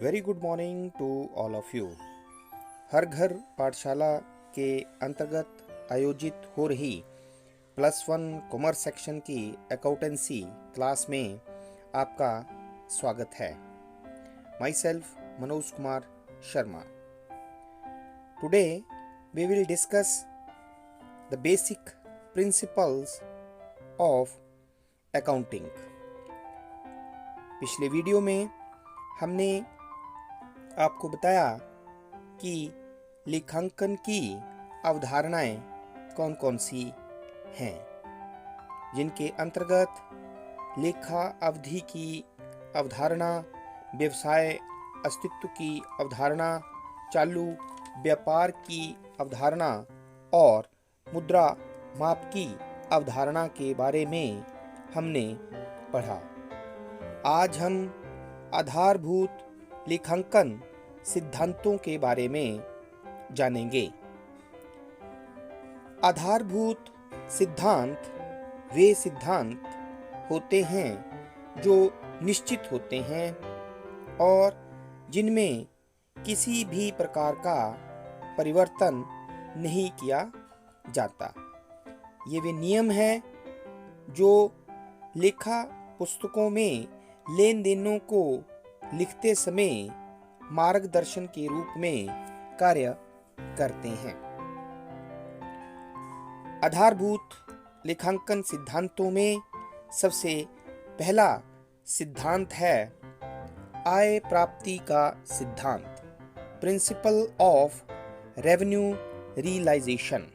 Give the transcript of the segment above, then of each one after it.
Very good morning to all of you. हर घर पाठशाला के अंतर्गत आयोजित हो रही +1 कॉमर्स सेक्शन की अकाउंटेंसी क्लास में आपका स्वागत है। Myself Manoj Kumar Sharma. Today we will discuss the basic principles of accounting. पिछले वीडियो में हमने आपको बताया कि लेखांकन की अवधारणाएं कौन कौन सी हैं, जिनके अंतर्गत लेखा अवधि की अवधारणा, व्यवसाय अस्तित्व की अवधारणा, चालू व्यापार की अवधारणा और मुद्रा माप की अवधारणा के बारे में हमने पढ़ा। आज हम आधारभूत लेखांकन सिद्धांतों के बारे में जानेंगे। आधारभूत सिद्धांत वे सिद्धांत होते हैं जो निश्चित होते हैं और जिनमें किसी भी प्रकार का परिवर्तन नहीं किया जाता। ये वे नियम हैं जो लेखा पुस्तकों में लेन देनों को लिखते समय मार्गदर्शन के रूप में कार्य करते हैं। आधारभूत लेखांकन सिद्धांतों में सबसे पहला सिद्धांत है आय प्राप्ति का सिद्धांत, प्रिंसिपल ऑफ रेवेन्यू रियलाइजेशन।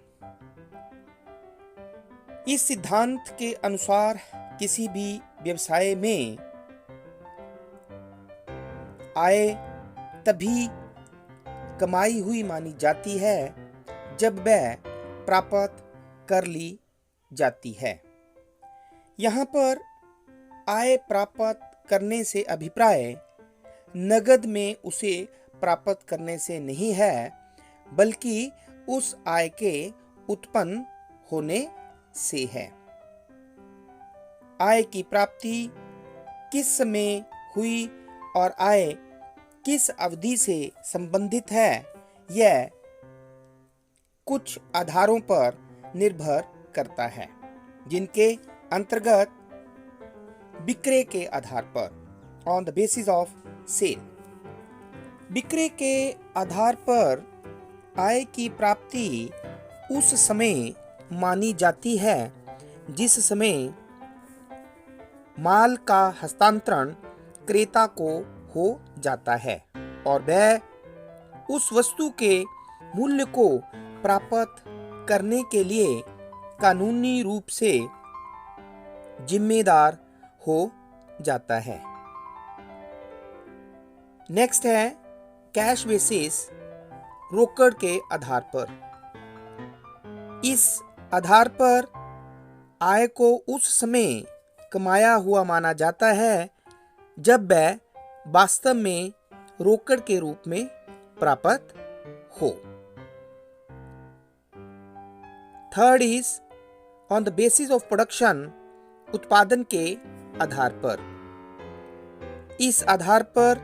इस सिद्धांत के अनुसार किसी भी व्यवसाय में आय तभी कमाई हुई मानी जाती है जब वह प्राप्त कर ली जाती है। यहाँ पर आय प्राप्त करने से अभिप्राय नगद में उसे प्राप्त करने से नहीं है, बल्कि उस आय के उत्पन्न होने से है। आय की प्राप्ति किस समय हुई और आय किस अवधि से संबंधित है, यह कुछ आधारों पर निर्भर करता है, जिनके अंतर्गत बिक्री के आधार पर, on the basis of sale, बिक्री के आधार पर आय की प्राप्ति उस समय मानी जाती है जिस समय माल का हस्तांतरण क्रेता को हो जाता है और वह उस वस्तु के मूल्य को प्राप्त करने के लिए कानूनी रूप से जिम्मेदार हो जाता है। नेक्स्ट है कैश बेसिस, रोकड़ के आधार पर। इस आधार पर आय को उस समय कमाया हुआ माना जाता है जब वह वास्तव में रोकड़ के रूप में प्राप्त हो। Third is on the basis of production, उत्पादन के आधार पर। इस आधार पर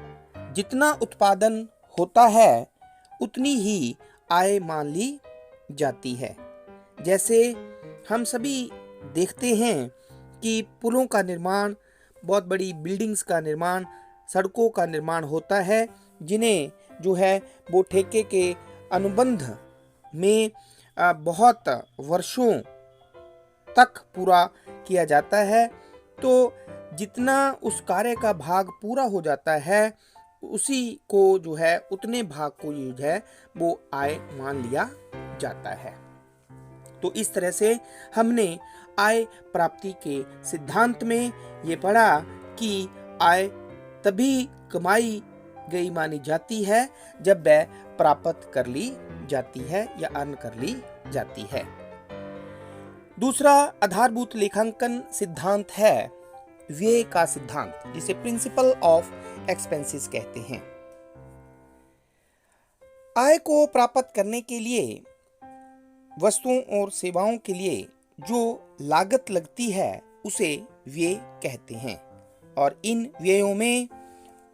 जितना उत्पादन होता है उतनी ही आय मान ली जाती है। जैसे हम सभी देखते हैं कि पुलों का निर्माण, बहुत बड़ी बिल्डिंग्स का निर्माण, सड़कों का निर्माण होता है, जिन्हें जो है वो ठेके के अनुबंध में बहुत वर्षों तक पूरा किया जाता है। तो जितना उस कार्य का भाग पूरा हो जाता है उसी को जो है उतने भाग को जो है वो आय मान लिया जाता है। तो इस तरह से हमने आय प्राप्ति के सिद्धांत में ये पढ़ा कि आय तभी कमाई गई मानी जाती है जब वह प्राप्त कर ली जाती है या अर्न कर ली जाती है। दूसरा आधारभूत लेखांकन सिद्धांत है व्यय का सिद्धांत, जिसे प्रिंसिपल ऑफ एक्सपेंसेस कहते हैं। आय को प्राप्त करने के लिए वस्तुओं और सेवाओं के लिए जो लागत लगती है उसे व्यय कहते हैं और इन व्ययों में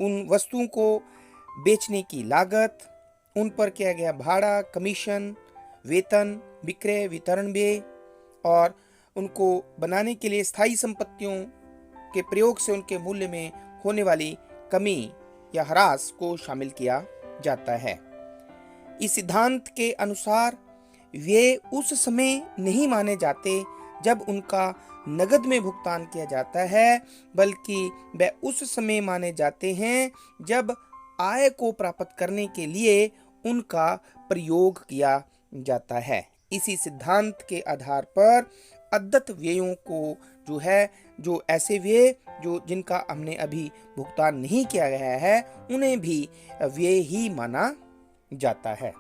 उन वस्तुओं को बेचने की लागत, उन पर किया गया भाड़ा, कमीशन, वेतन, विक्रय वितरण व्यय और उनको बनाने के लिए स्थायी संपत्तियों के प्रयोग से उनके मूल्य में होने वाली कमी या ह्रास को शामिल किया जाता है। इस सिद्धांत के अनुसार वे उस समय नहीं माने जाते जब उनका नगद में भुगतान किया जाता है, बल्कि वे उस समय माने जाते हैं जब आय को प्राप्त करने के लिए उनका प्रयोग किया जाता है। इसी सिद्धांत के आधार पर अदत्त व्ययों को जो ऐसे व्यय जिनका हमने अभी भुगतान नहीं किया गया है, उन्हें भी व्यय ही माना जाता है।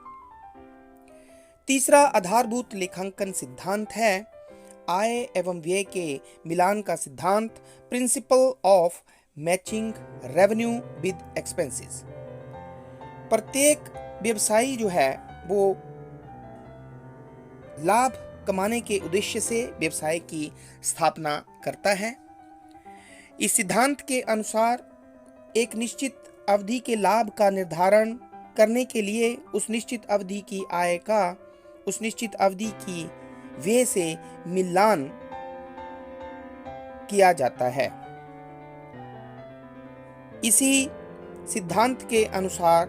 तीसरा आधारभूत लेखांकन सिद्धांत है आय एवं व्यय के मिलान का सिद्धांत, principle of matching revenue with expenses. प्रत्येक व्यवसायी वो लाभ कमाने के उद्देश्य से व्यवसाय की स्थापना करता है। इस सिद्धांत के अनुसार एक निश्चित अवधि के लाभ का निर्धारण करने के लिए उस निश्चित अवधि की आय का उस निश्चित अवधि की व्यय से मिलान किया जाता है। इसी सिद्धांत के अनुसार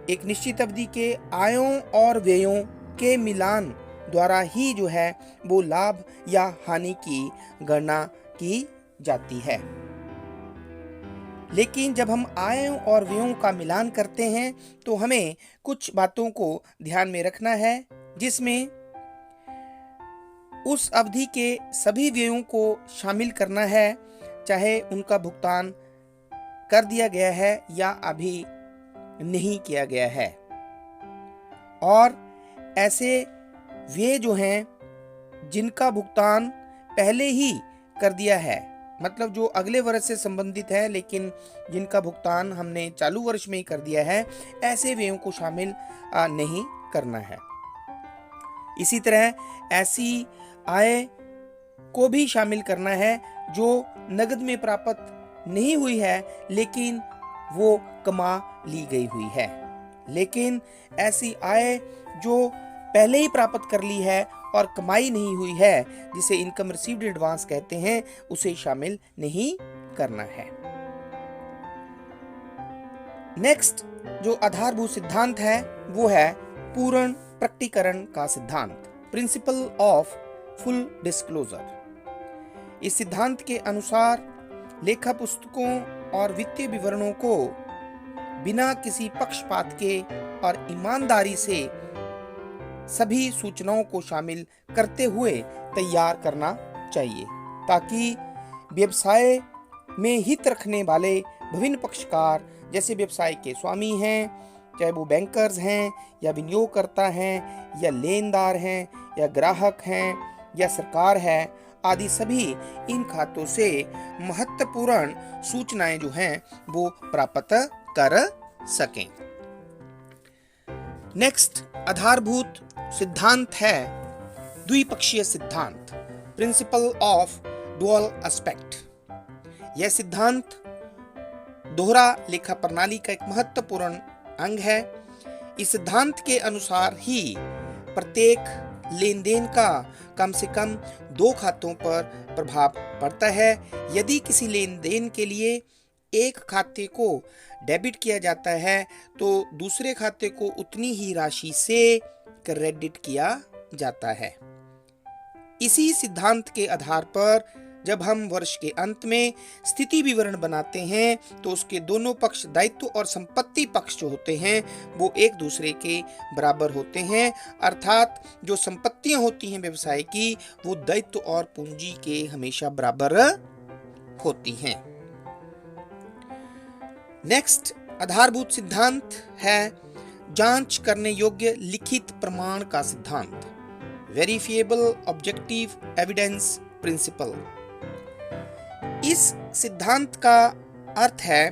एक निश्चित अवधि के आयों और व्ययों के मिलान द्वारा ही वो लाभ या हानि की गणना की जाती है। लेकिन जब हम आयों और व्ययों का मिलान करते हैं तो हमें कुछ बातों को ध्यान में रखना है, जिसमें उस अवधि के सभी व्ययों को शामिल करना है, चाहे उनका भुगतान कर दिया गया है या अभी नहीं किया गया है। और ऐसे व्यय जिनका भुगतान पहले ही कर दिया है, मतलब जो अगले वर्ष से संबंधित है लेकिन जिनका भुगतान हमने चालू वर्ष में ही कर दिया है, ऐसे व्ययों को शामिल नहीं करना है। इसी तरह ऐसी आय को भी शामिल करना है जो नगद में प्राप्त नहीं हुई है लेकिन वो कमा ली गई हुई है। लेकिन ऐसी आय जो पहले ही प्राप्त कर ली है और कमाई नहीं हुई है, जिसे इनकम रिसीव्ड एडवांस कहते हैं, उसे शामिल नहीं करना है। नेक्स्ट जो आधारभूत सिद्धांत है वो है पूर्ण प्रकटीकरण का सिद्धांत, प्रिंसिपल ऑफ फुल डिस्क्लोजर। इस सिद्धांत के अनुसार लेखा पुस्तकों और वित्तीय विवरणों को बिना किसी पक्षपात के और ईमानदारी से सभी सूचनाओं को शामिल करते हुए तैयार करना चाहिए, ताकि व्यवसाय में हित रखने वाले विभिन्न पक्षकार, जैसे व्यवसाय के स्वामी हैं, चाहे वो बैंकर्स हैं या विनियोगकर्ता हैं या लेनदार हैं या ग्राहक हैं या सरकार है, आदि सभी इन खातों से महत्वपूर्ण सूचनाएं वो प्राप्त कर सकें। नेक्स्ट आधारभूत सिद्धांत है द्विपक्षीय सिद्धांत, प्रिंसिपल ऑफ डुअल एस्पेक्ट। यह सिद्धांत दोहरा लेखा प्रणाली का एक महत्वपूर्ण अंग है। इस सिद्धांत के अनुसार ही प्रत्येक लेन देन का कम से कम 2 खातों पर प्रभाव पड़ता है। यदि किसी लेन देन के लिए एक खाते को डेबिट किया जाता है तो दूसरे खाते को उतनी ही राशि से क्रेडिट किया जाता है। इसी सिद्धांत के आधार पर जब हम वर्ष के अंत में स्थिति विवरण बनाते हैं तो उसके दोनों पक्ष, दायित्व और संपत्ति पक्ष जो होते हैं, वो एक दूसरे के बराबर होते हैं। अर्थात जो संपत्तियां होती हैं व्यवसाय की, वो दायित्व और पूंजी के हमेशा बराबर होती हैं। नेक्स्ट आधारभूत सिद्धांत है जांच करने योग्य लिखित प्रमाण का सिद्धांत, वेरिफिएबल ऑब्जेक्टिव एविडेंस प्रिंसिपल। इस सिद्धांत का अर्थ है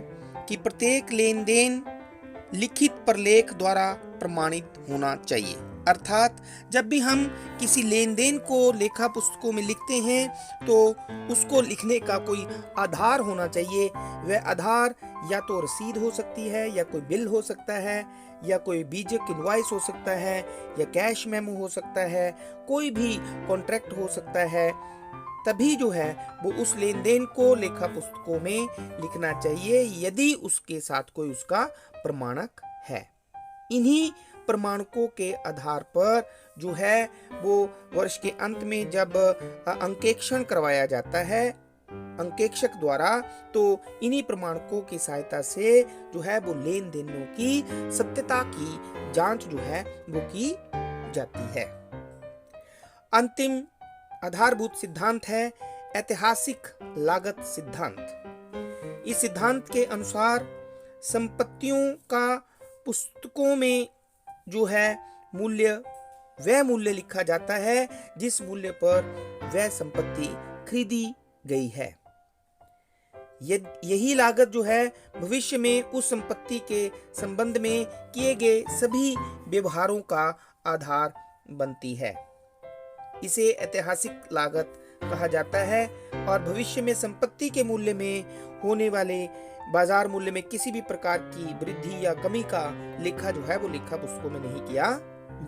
कि प्रत्येक लेन देन लिखित प्रलेख द्वारा प्रमाणित होना चाहिए। अर्थात जब भी हम किसी लेन देन को लेखा पुस्तकों में लिखते हैं तो उसको लिखने का कोई आधार होना चाहिए। वह आधार या तो रसीद हो सकती है, या कोई बिल हो सकता है, या कोई बीजक इनवॉइस हो सकता है, या कैश मेमो हो सकता है, कोई भी कॉन्ट्रैक्ट हो सकता है। तभी जो है वो उस लेन देन को लेखा पुस्तकों में लिखना चाहिए, यदि उसके साथ कोई उसका प्रमाणक है। इन्हीं प्रमाणकों के आधार पर जो है वो वर्ष के अंत में जब अंकेक्षण करवाया जाता है अंकेक्षक द्वारा, तो इन्हीं प्रमाणकों की सहायता से जो है वो लेन देनों की सत्यता की जांच जो है वो की जाती है। अंतिम आधारभूत सिद्धांत है ऐतिहासिक लागत सिद्धांत। इस सिद्धांत के अनुसार संपत्तियों का पुस्तकों में जो है वह मूल्य लिखा जाता है जिस मूल्य पर वह संपत्ति खरीदी गई है। यही लागत जो है भविष्य में उस संपत्ति के संबंध में किए गए सभी व्यवहारों का आधार बनती है। इसे ऐतिहासिक लागत कहा जाता है और भविष्य में संपत्ति के मूल्य में होने वाले बाजार मूल्य में किसी भी प्रकार की वृद्धि या कमी का लेखा जो है वो लेखा पुस्तकों में नहीं किया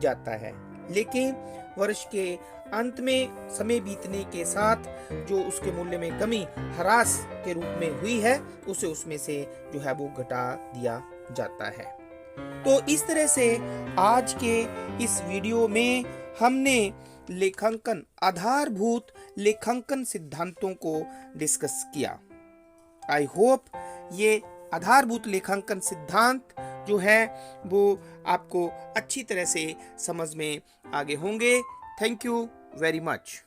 जाता है। लेकिन वर्ष के अंत में समय बीतने के साथ जो उसके मूल्य में कमी ह्रास के रूप में हुई है उसे उसमें से जो है वो घटा दिया जाता है। तो इस तरह से आज के इस वीडियो में हमने लेखांकन आधारभूत लेखांकन सिद्धांतों को डिस्कस किया। आई होप ये आधारभूत लेखांकन सिद्धांत जो है वो आपको अच्छी तरह से समझ में आगे होंगे। Thank you very much.